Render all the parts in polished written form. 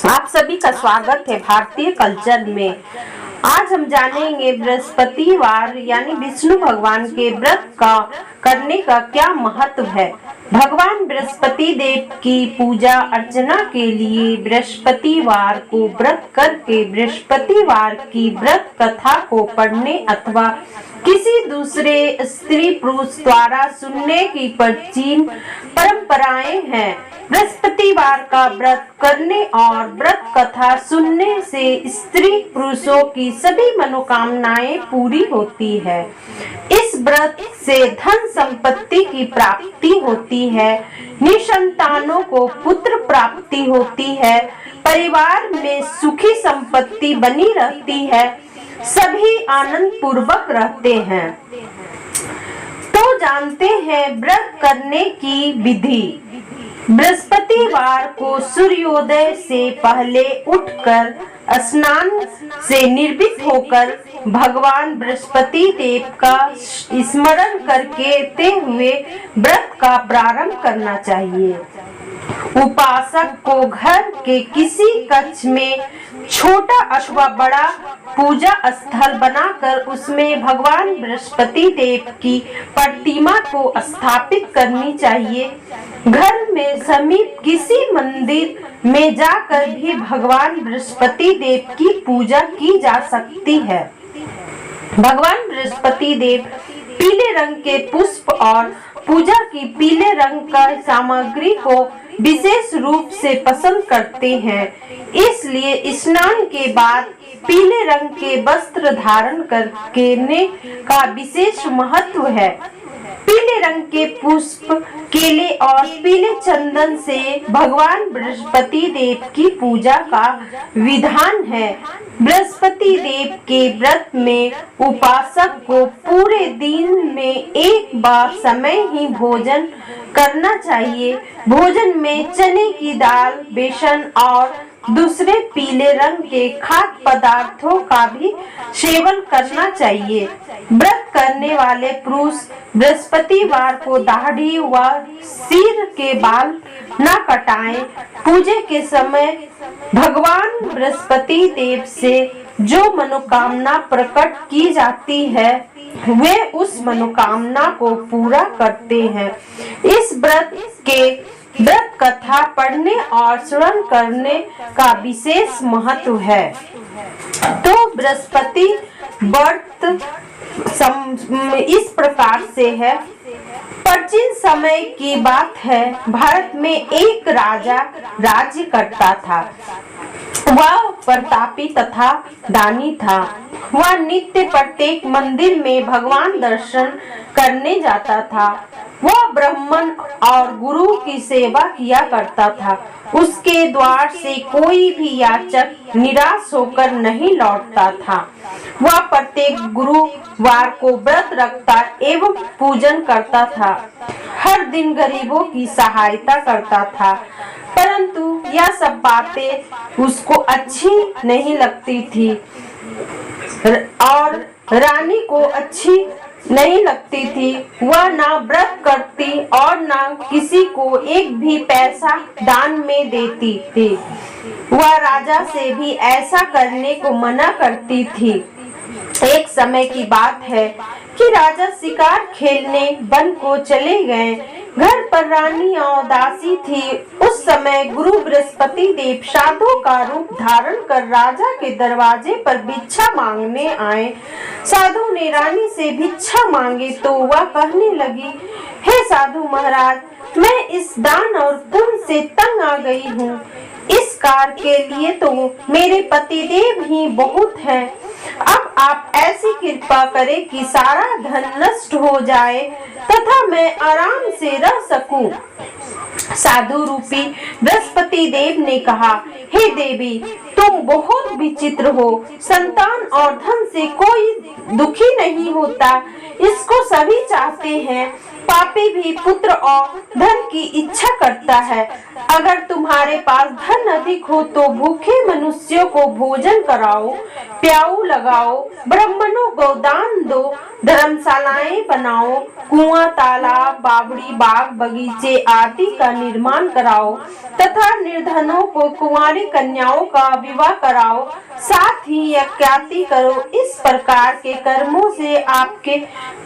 आप सभी का स्वागत है भारतीय कल्चर में। आज हम जानेंगे बृहस्पतिवार यानी विष्णु भगवान के व्रत का करने का क्या महत्व है। भगवान बृहस्पति देव की पूजा अर्चना के लिए बृहस्पतिवार को व्रत करके बृहस्पतिवार की व्रत कथा को पढ़ने अथवा किसी दूसरे स्त्री पुरुष द्वारा सुनने की प्राचीन परंपराएं हैं। बृहस्पतिवार का व्रत करने और व्रत कथा सुनने से स्त्री पुरुषों की सभी मनोकामनाएं पूरी होती है। इस व्रत से धन संपत्ति की प्राप्ति होती है, निसंतानों को पुत्र प्राप्ति होती है, परिवार में सुखी संपत्ति बनी रहती है, सभी आनंद पूर्वक रहते हैं। तो जानते हैं व्रत करने की विधि। बृहस्पतिवार को सूर्योदय से पहले उठकर स्नान से निर्भीत होकर भगवान बृहस्पति देव का स्मरण करते हुए व्रत का प्रारंभ करना चाहिए। उपासक को घर के किसी कक्ष में छोटा अथवा बड़ा पूजा स्थल बनाकर उसमें भगवान बृहस्पति देव की प्रतिमा को स्थापित करनी चाहिए। घर में समीप किसी मंदिर में जाकर भी भगवान बृहस्पति देव की पूजा की जा सकती है। भगवान बृहस्पति देव पीले रंग के पुष्प और पूजा की पीले रंग का सामग्री को विशेष रूप से पसंद करते हैं, इसलिए स्नान के बाद पीले रंग के वस्त्र धारण करने का विशेष महत्व है। पीले रंग के पुष्प, केले और पीले चंदन से भगवान बृहस्पति देव की पूजा का विधान है। बृहस्पति देव के व्रत में उपासक को पूरे दिन में एक बार समय ही भोजन करना चाहिए। भोजन में चने की दाल, बेसन और दूसरे पीले रंग के खाद्य पदार्थों का भी सेवन करना चाहिए। व्रत करने वाले पुरुष बृहस्पतिवार को दाढ़ी व सिर के बाल न कटाएं। पूजा के समय भगवान बृहस्पति देव से जो मनोकामना प्रकट की जाती है वे उस मनोकामना को पूरा करते हैं। इस व्रत कथा पढ़ने और श्रवण करने का विशेष महत्व है। तो बृहस्पति व्रत इस प्रकार से है। प्राचीन समय की बात है, भारत में एक राजा राज्य करता था। वह प्रतापी तथा दानी था। वह नित्य प्रत्येक मंदिर में भगवान दर्शन करने जाता था। वह ब्राह्मण और गुरु की सेवा किया करता था। उसके द्वार से कोई भी याचक निराश होकर नहीं लौटता था। वह प्रत्येक गुरुवार को व्रत रखता एवं पूजन करता था। हर दिन गरीबों की सहायता करता था, परंतु यह सब बातें उसको अच्छी नहीं लगती थी और रानी को अच्छी नहीं लगती थी। वह ना व्रत करती और ना किसी को एक भी पैसा दान में देती थी। वह राजा से भी ऐसा करने को मना करती थी। एक समय की बात है कि राजा शिकार खेलने वन को चले गए। घर पर रानी और दासी थी। उस समय गुरु बृहस्पति देव साधु का रूप धारण कर राजा के दरवाजे पर भिक्षा मांगने आए। साधु ने रानी से भिक्षा मांगी तो वह कहने लगी, हे साधु महाराज, मैं इस दान और पुण्य से तंग आ गई हूँ। इस कार्य के लिए तो मेरे पतिदेव ही बहुत हैं। अब आप ऐसी कृपा करें कि सारा धन नष्ट हो जाए तथा मैं आराम से रह सकूं। साधु रूपी बृहस्पति देव ने कहा, हे देवी, तुम बहुत विचित्र हो। संतान और धन से कोई दुखी नहीं होता, इसको सभी चाहते हैं, पापी भी पुत्र और धन की इच्छा करता है। अगर तुम्हारे पास धन अधिक हो तो भूखे मनुष्यों को भोजन कराओ, प्याऊ लगाओ, ब्राह्मणों को दान दो, धर्मशालाएं बनाओ, कुआं, तालाब, बावड़ी, बाग, बगीचे आदि का निर्माण कराओ तथा निर्धनों को कुंवारी कन्याओं का विवाह कराओ, साथ ही यज्ञाति करो। इस प्रकार के कर्मों से आपके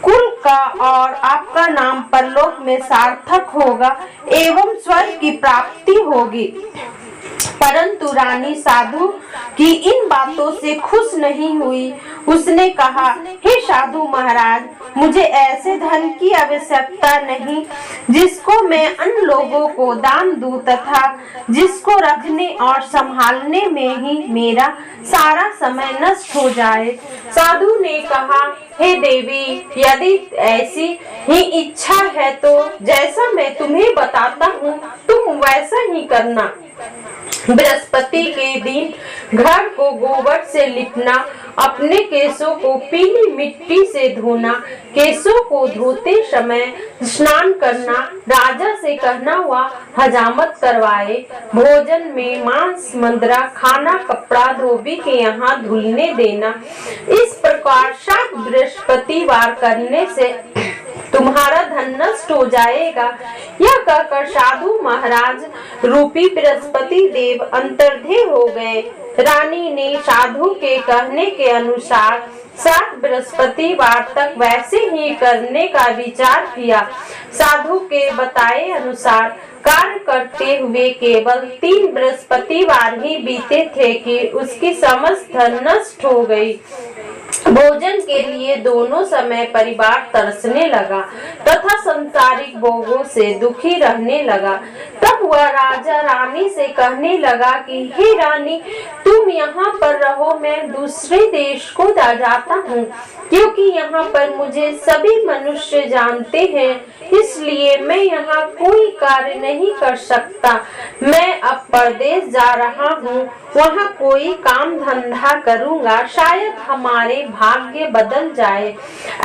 कुल का और आपका नाम परलोक में सार्थक होगा एवं स्वर्ग की प्राप्ति होगी। परंतु रानी साधु की इन बातों से खुश नहीं हुई। उसने कहा, हे साधु महाराज, मुझे ऐसे धन की आवश्यकता नहीं जिसको मैं अन्य लोगों को दान दूं तथा जिसको रखने और संभालने में ही मेरा सारा समय नष्ट हो जाए। साधु ने कहा, हे देवी, यदि ऐसी ही इच्छा है तो जैसा मैं तुम्हें बताता हूँ तुम वैसा ही करना। बृहस्पति के दिन घर को गोबर से लिपना, अपने केशों को पीली मिट्टी से धोना, केशों को धोते समय स्नान करना, राजा से कहना हुआ हजामत करवाए, भोजन में मांस मंद्रा खाना, कपड़ा धोबी के यहाँ धुलने देना। इस प्रकार 7 बृहस्पतिवार करने से तुम्हारा धन नष्ट हो जाएगा। यह कहकर साधु महाराज रूपी बृहस्पति देव अंतर्ध्यान हो गए। रानी ने साधु के कहने के अनुसार 7 बृहस्पतिवार तक वैसे ही करने का विचार किया। साधु के बताए अनुसार कार्य करते हुए केवल 3 बृहस्पतिवार ही बीते थे कि उसकी समस्त धन नष्ट हो गई। भोजन के लिए दोनों समय परिवार तरसने लगा तथा संसारिक भोगों से दुखी रहने लगा। तब वह राजा रानी से कहने लगा कि हे रानी, तुम यहाँ पर रहो, मैं दूसरे देश को जाता हूँ, क्योंकि यहाँ पर मुझे सभी मनुष्य जानते हैं, इसलिए मैं यहाँ कोई कार्य नहीं कर सकता। मैं अब परदेश जा रहा हूँ, वहाँ कोई काम धंधा करूँगा, शायद हमारे भाग्य बदल जाए।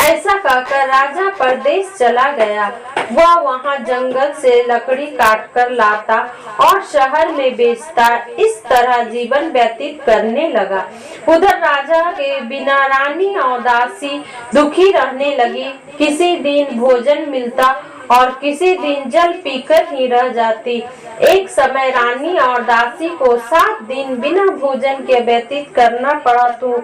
ऐसा कहकर राजा परदेश चला गया। वह वहाँ जंगल से लकड़ी काट कर लाता और शहर में बेचता। इस तरह जीवन व्यतीत करने लगा। उधर राजा के बिना रानी और दासी दुखी रहने लगी। किसी दिन भोजन मिलता और किसी दिन जल पीकर ही रह जाती। एक समय रानी और दासी को 7 दिन बिना भोजन के व्यतीत करना पड़ा तो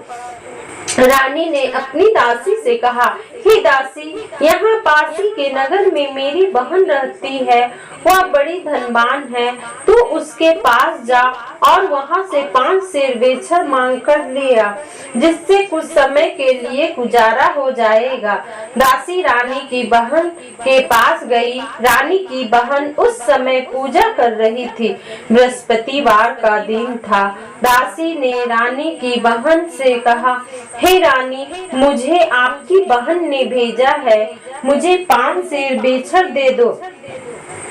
रानी ने अपनी दासी से कहा, हे दासी, यहाँ पासी के नगर में मेरी बहन रहती है, वह बड़ी धनवान है, तू उसके पास जा और वहाँ से 5 सेर बेचर मांग कर ले आ, जिससे कुछ समय के लिए गुजारा हो जाएगा। दासी रानी की बहन के पास गई। रानी की बहन उस समय पूजा कर रही थी। बृहस्पतिवार का दिन था। दासी ने रानी की बहन से कहा, हे रानी, मुझे आपकी बहन ने भेजा है, मुझे 5 सेर बेचर दे दो।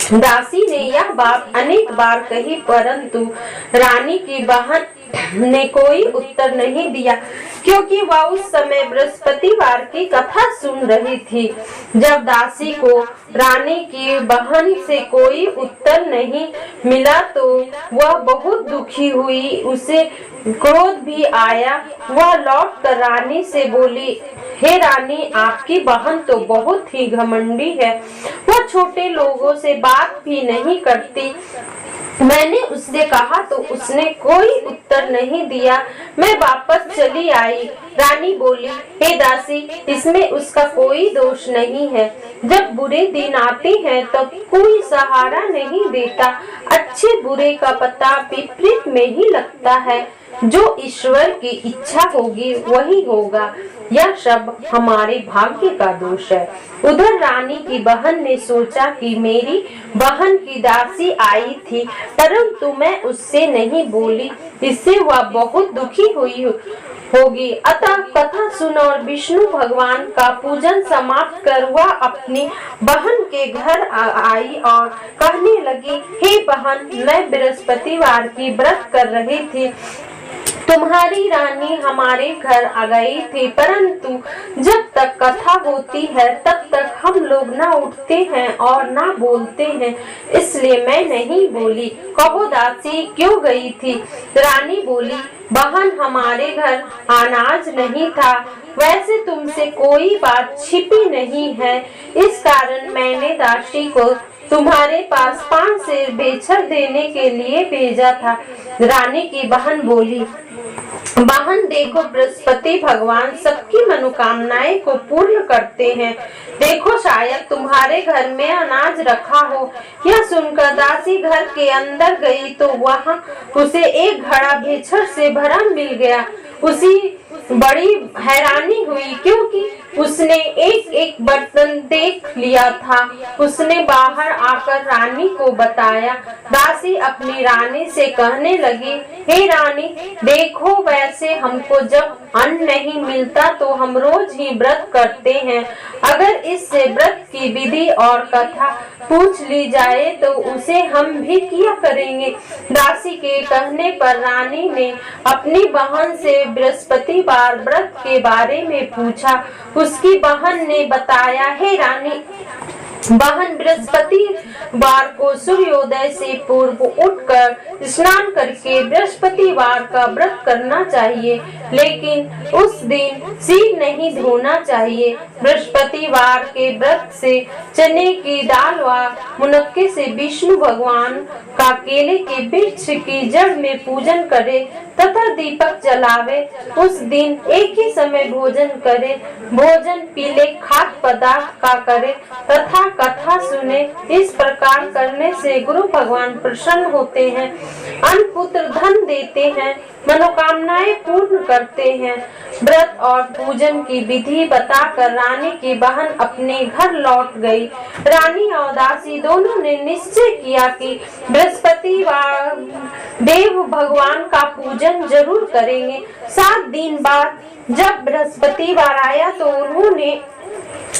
दासी ने यह बात अनेक बार कही, परंतु रानी की बहन ने कोई उत्तर नहीं दिया, क्योंकि वह उस समय बृहस्पतिवार की कथा सुन रही थी। जब दासी को रानी की बहन से कोई उत्तर नहीं मिला तो वह बहुत दुखी हुई। उसे क्रोध भी आया। वह लौटकर रानी से बोली, हे रानी, आपकी बहन तो बहुत ही घमंडी है, वह छोटे लोगों से बात भी नहीं करती। मैंने उससे कहा तो उसने कोई उत्तर नहीं दिया। मैं वापस चली आई। रानी बोली, हे दासी, इसमें उसका कोई दोष नहीं है। जब बुरे दिन आते हैं तब कोई सहारा नहीं देता। अच्छे बुरे का पता विपरीत में ही लगता है। जो ईश्वर की इच्छा होगी वही होगा। यह सब हमारे भाग्य का दोष है। उधर रानी की बहन ने सोचा कि मेरी बहन की दासी आई थी, परंतु मैं उससे नहीं बोली, इससे वह बहुत दुखी हुई होगी। अतः कथा सुन और विष्णु भगवान का पूजन समाप्त कर वह अपनी बहन के घर आई और कहने लगी, हे बहन, मैं बृहस्पतिवार की व्रत कर रही थी, तुम्हारी रानी हमारे घर आ गई थी, परंतु जब तक कथा होती है तब तक हम लोग ना उठते हैं और ना बोलते हैं, इसलिए मैं नहीं बोली। कहो दासी क्यों गई थी? रानी बोली, बहन हमारे घर अनाज नहीं था, वैसे तुमसे कोई बात छिपी नहीं है, इस कारण मैंने दासी को तुम्हारे पास 5 सेर बेचर देने के लिए भेजा था। रानी की बहन बोली, बहन देखो, बृहस्पति भगवान सबकी मनोकामनाएं को पूर्ण करते हैं, देखो शायद तुम्हारे घर में अनाज रखा हो। यह सुनकर दासी घर के अंदर गई तो वहां उसे एक घड़ा बेचर से भरा मिल गया। उसी बड़ी हैरानी हुई, क्योंकि उसने एक एक बर्तन देख लिया था। उसने बाहर आकर रानी को बताया। दासी अपनी रानी से कहने लगी, हे रानी, देखो वैसे हमको जब अन्न नहीं मिलता तो हम रोज ही व्रत करते हैं, अगर इससे व्रत की विधि और कथा पूछ ली जाए तो उसे हम भी किया करेंगे। दासी के कहने पर रानी ने अपनी बहन से बृहस्पतिवार व्रत के बारे में पूछा। उसकी बहन ने बताया, हे रानी, बहन बृहस्पतिवार को सूर्योदय से पूर्व उठकर स्नान करके बृहस्पतिवार का व्रत करना चाहिए, लेकिन उस दिन सिर नहीं धोना चाहिए। बृहस्पतिवार के व्रत से चने की दाल व मुनक्के से विष्णु भगवान का केले के वृक्ष की जड़ में पूजन करे तथा दीपक जलावे। उस दिन एक ही समय भोजन करे, भोजन पीले खाद्य पदार्थ का करे तथा कथा सुने। इस प्रकार करने से गुरु भगवान प्रसन्न होते हैं, अन्न पुत्र धन देते हैं, मनोकामनाएं पूर्ण करते हैं। व्रत और पूजन की विधि बताकर रानी की बहन अपने घर लौट गई। रानी और दासी दोनों ने निश्चय किया कि बृहस्पतिवार देव भगवान का पूजन जरूर करेंगे। 7 दिन बाद जब बृहस्पतिवार आया तो उन्होंने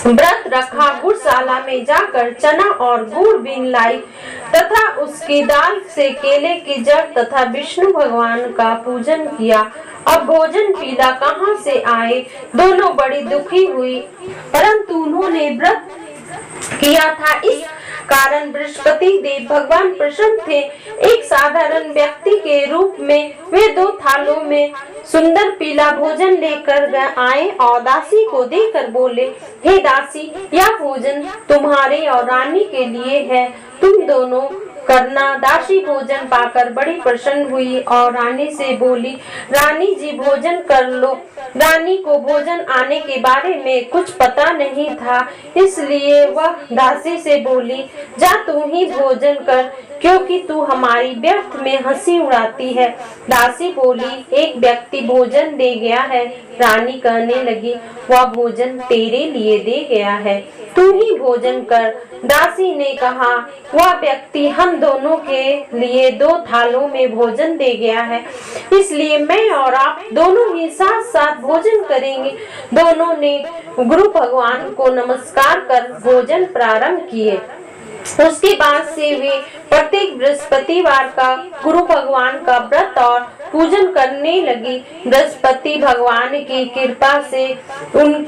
व्रत रखा। गुड़शाला में जाकर चना और गुड़ बीन लाई तथा उसकी दाल से केले की जड़ तथा विष्णु भगवान का पूजन किया। अब भोजन पीला कहाँ से आए? दोनों बड़ी दुखी हुई, परंतु उन्होंने व्रत किया था, इस कारण बृहस्पति देव भगवान प्रसन्न थे। एक साधारण व्यक्ति के रूप में वे 2 थालों में सुंदर पीला भोजन लेकर आए और दासी को देकर बोले, हे दासी, यह भोजन तुम्हारे और रानी के लिए है, तुम दोनों करना। दासी भोजन पाकर बड़ी प्रसन्न हुई और रानी से बोली, रानी जी भोजन कर लो। रानी को भोजन आने के बारे में कुछ पता नहीं था, इसलिए वह दासी से बोली, जा तू ही भोजन कर, क्योंकि तू हमारी व्यर्थ में हंसी उड़ाती है। दासी बोली, एक व्यक्ति भोजन दे गया है। रानी कहने लगी, वह भोजन तेरे लिए दे गया है, तू ही भोजन कर। दासी ने कहा, वह व्यक्ति हम दोनों के लिए 2 थालों में भोजन दे गया है, इसलिए मैं और आप दोनों ही साथ साथ भोजन करेंगे। दोनों ने गुरु भगवान को नमस्कार कर भोजन प्रारंभ किए। उसके बाद से वे प्रत्येक बृहस्पतिवार का गुरु भगवान का व्रत और पूजन करने लगी। बृहस्पति भगवान की कृपा से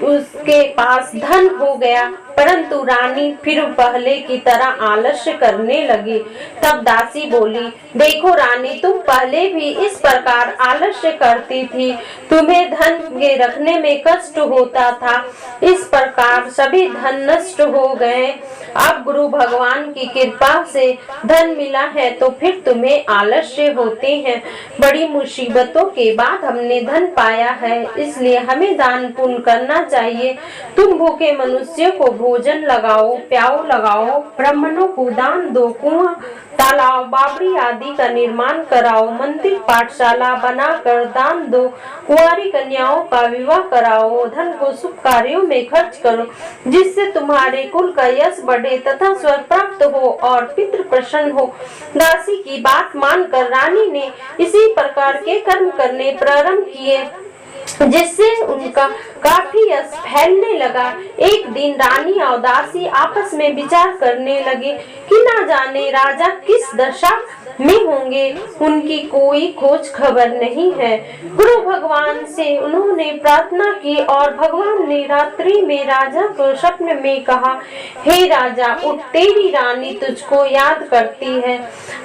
उसके पास धन हो गया, परंतु रानी फिर पहले की तरह आलस्य करने लगी। तब दासी बोली, देखो रानी, तुम पहले भी इस प्रकार आलस्य करती थी, तुम्हें धन के रखने में कष्ट होता था, इस प्रकार सभी धन नष्ट हो गए। अब गुरु भगवान की कृपा से धन मिला है तो फिर तुम्हें आलस्य होते हैं। बड़ी मुसीबतों के बाद हमने धन पाया है, इसलिए हमें दान पुण्य करना चाहिए। तुम भूखे मनुष्य को भोजन लगाओ, प्याऊ लगाओ, ब्राह्मणों को दान दो, कुआं, तालाब, बावड़ी आदि का निर्माण कराओ, मंदिर, पाठशाला बनाकर दान दो, कुंवारी कन्याओं का विवाह कराओ, धन को शुभ कार्यों में खर्च करो, जिससे तुम्हारे कुल का यश बढ़े तथा स्वर्ग प्राप्त हो और पितृ प्रसन्न हो। दासी की बात मानकर रानी ने इसी प्रकार के कर्म करने प्रारंभ किए। जिससे उनका काफी यश फैलने लगा। एक दिन रानी और दासी आपस में विचार करने लगे कि न जाने राजा किस दशा में होंगे, उनकी कोई खोज खबर नहीं है। गुरु भगवान से उन्होंने प्रार्थना की और भगवान ने रात्रि में राजा को स्वप्न में कहा, हे राजा उठ, तेरी रानी तुझको याद करती है,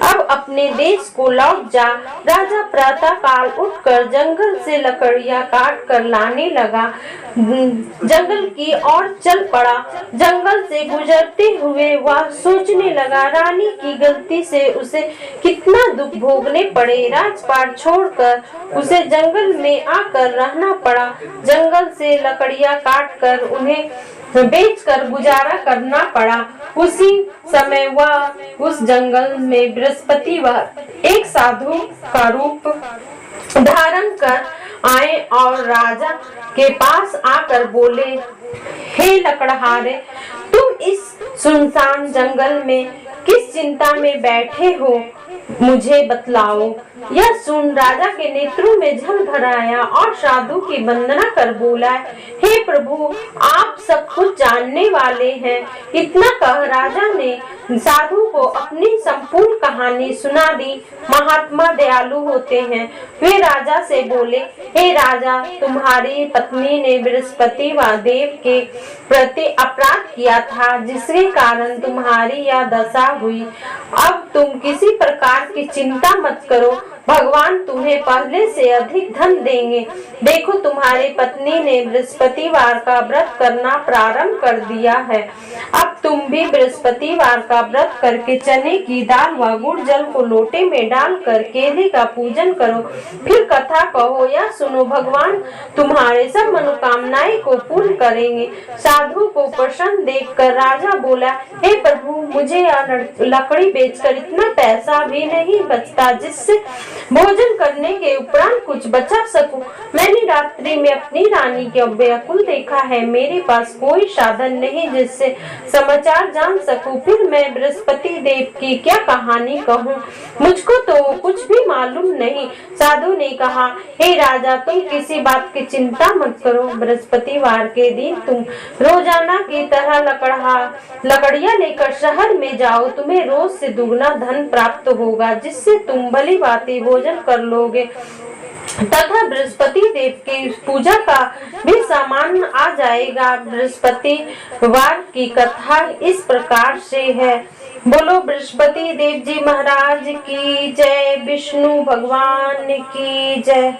अब अपने देश को लौट जा। राजा प्रातः काल उठकर जंगल से लकड़ियां काट कर लाने लगा, जंगल की ओर चल पड़ा। जंगल से गुजरते हुए वह सोचने लगा, रानी की गलती से उसे कितना दुख भोगने पड़े। राजपाट छोड़कर उसे जंगल में आकर रहना पड़ा। जंगल से लकड़ियां काट कर उन्हें बेचकर गुजारा करना पड़ा। उसी समय वह उस जंगल में बृहस्पतिवार एक साधु का रूप धारण कर आए और राजा के पास आकर बोले, हे लकड़हारे, तुम इस सुनसान जंगल में किस चिंता में बैठे हो, मुझे बतलाओ। यह सुन राजा के नेत्रों में जल भर आया और साधु की वंदना कर बोला, हे प्रभु, आप सब कुछ जानने वाले हैं। इतना कह राजा ने साधु को अपनी संपूर्ण कहानी सुना दी। महात्मा दयालु होते हैं। वे राजा से बोले, हे राजा, तुम्हारी पत्नी ने बृहस्पतिवार देव के प्रति अपराध किया था, जिसके कारण तुम्हारी यह दशा हुई। अब तुम किसी प्रकार की चिंता मत करो, भगवान तुम्हें पहले से अधिक धन देंगे। देखो, तुम्हारी पत्नी ने बृहस्पतिवार का व्रत करना प्रारंभ कर दिया है। अब तुम भी बृहस्पतिवार का व्रत करके चने की दाल व गुड़ जल को लोटे में डालकर केले का पूजन करो, फिर कथा कहो या सुनो, भगवान तुम्हारे सब मनोकामनाएं को पूर्ण करेंगे। साधु को प्रसन्न देखकर राजा बोला, हे प्रभु, मुझे यह लकड़ी बेचकर इतना पैसा भी नहीं बचता जिससे भोजन करने के उपरांत कुछ बचा सकूं। मैंने रात्रि में अपनी रानी के व्याकुल देखा है। मेरे पास कोई साधन नहीं जिससे समाचार जान सकूं। फिर मैं बृहस्पति देव की क्या कहानी कहूं? मुझको तो कुछ भी मालूम नहीं। साधु ने कहा, हे राजा, तुम किसी बात की चिंता मत करो। बृहस्पतिवार के दिन तुम रोजाना की तरह लकड़ियां लेकर शहर में जाओ। तुम्हें रोज से दुगना धन प्राप्त होगा, जिससे तुम भली भांति भोजन कर लोगे तथा बृहस्पति देव की पूजा का भी सामान आ जाएगा। बृहस्पतिवार की कथा इस प्रकार से है। बोलो बृहस्पति देव जी महाराज की जय, विष्णु भगवान की जय।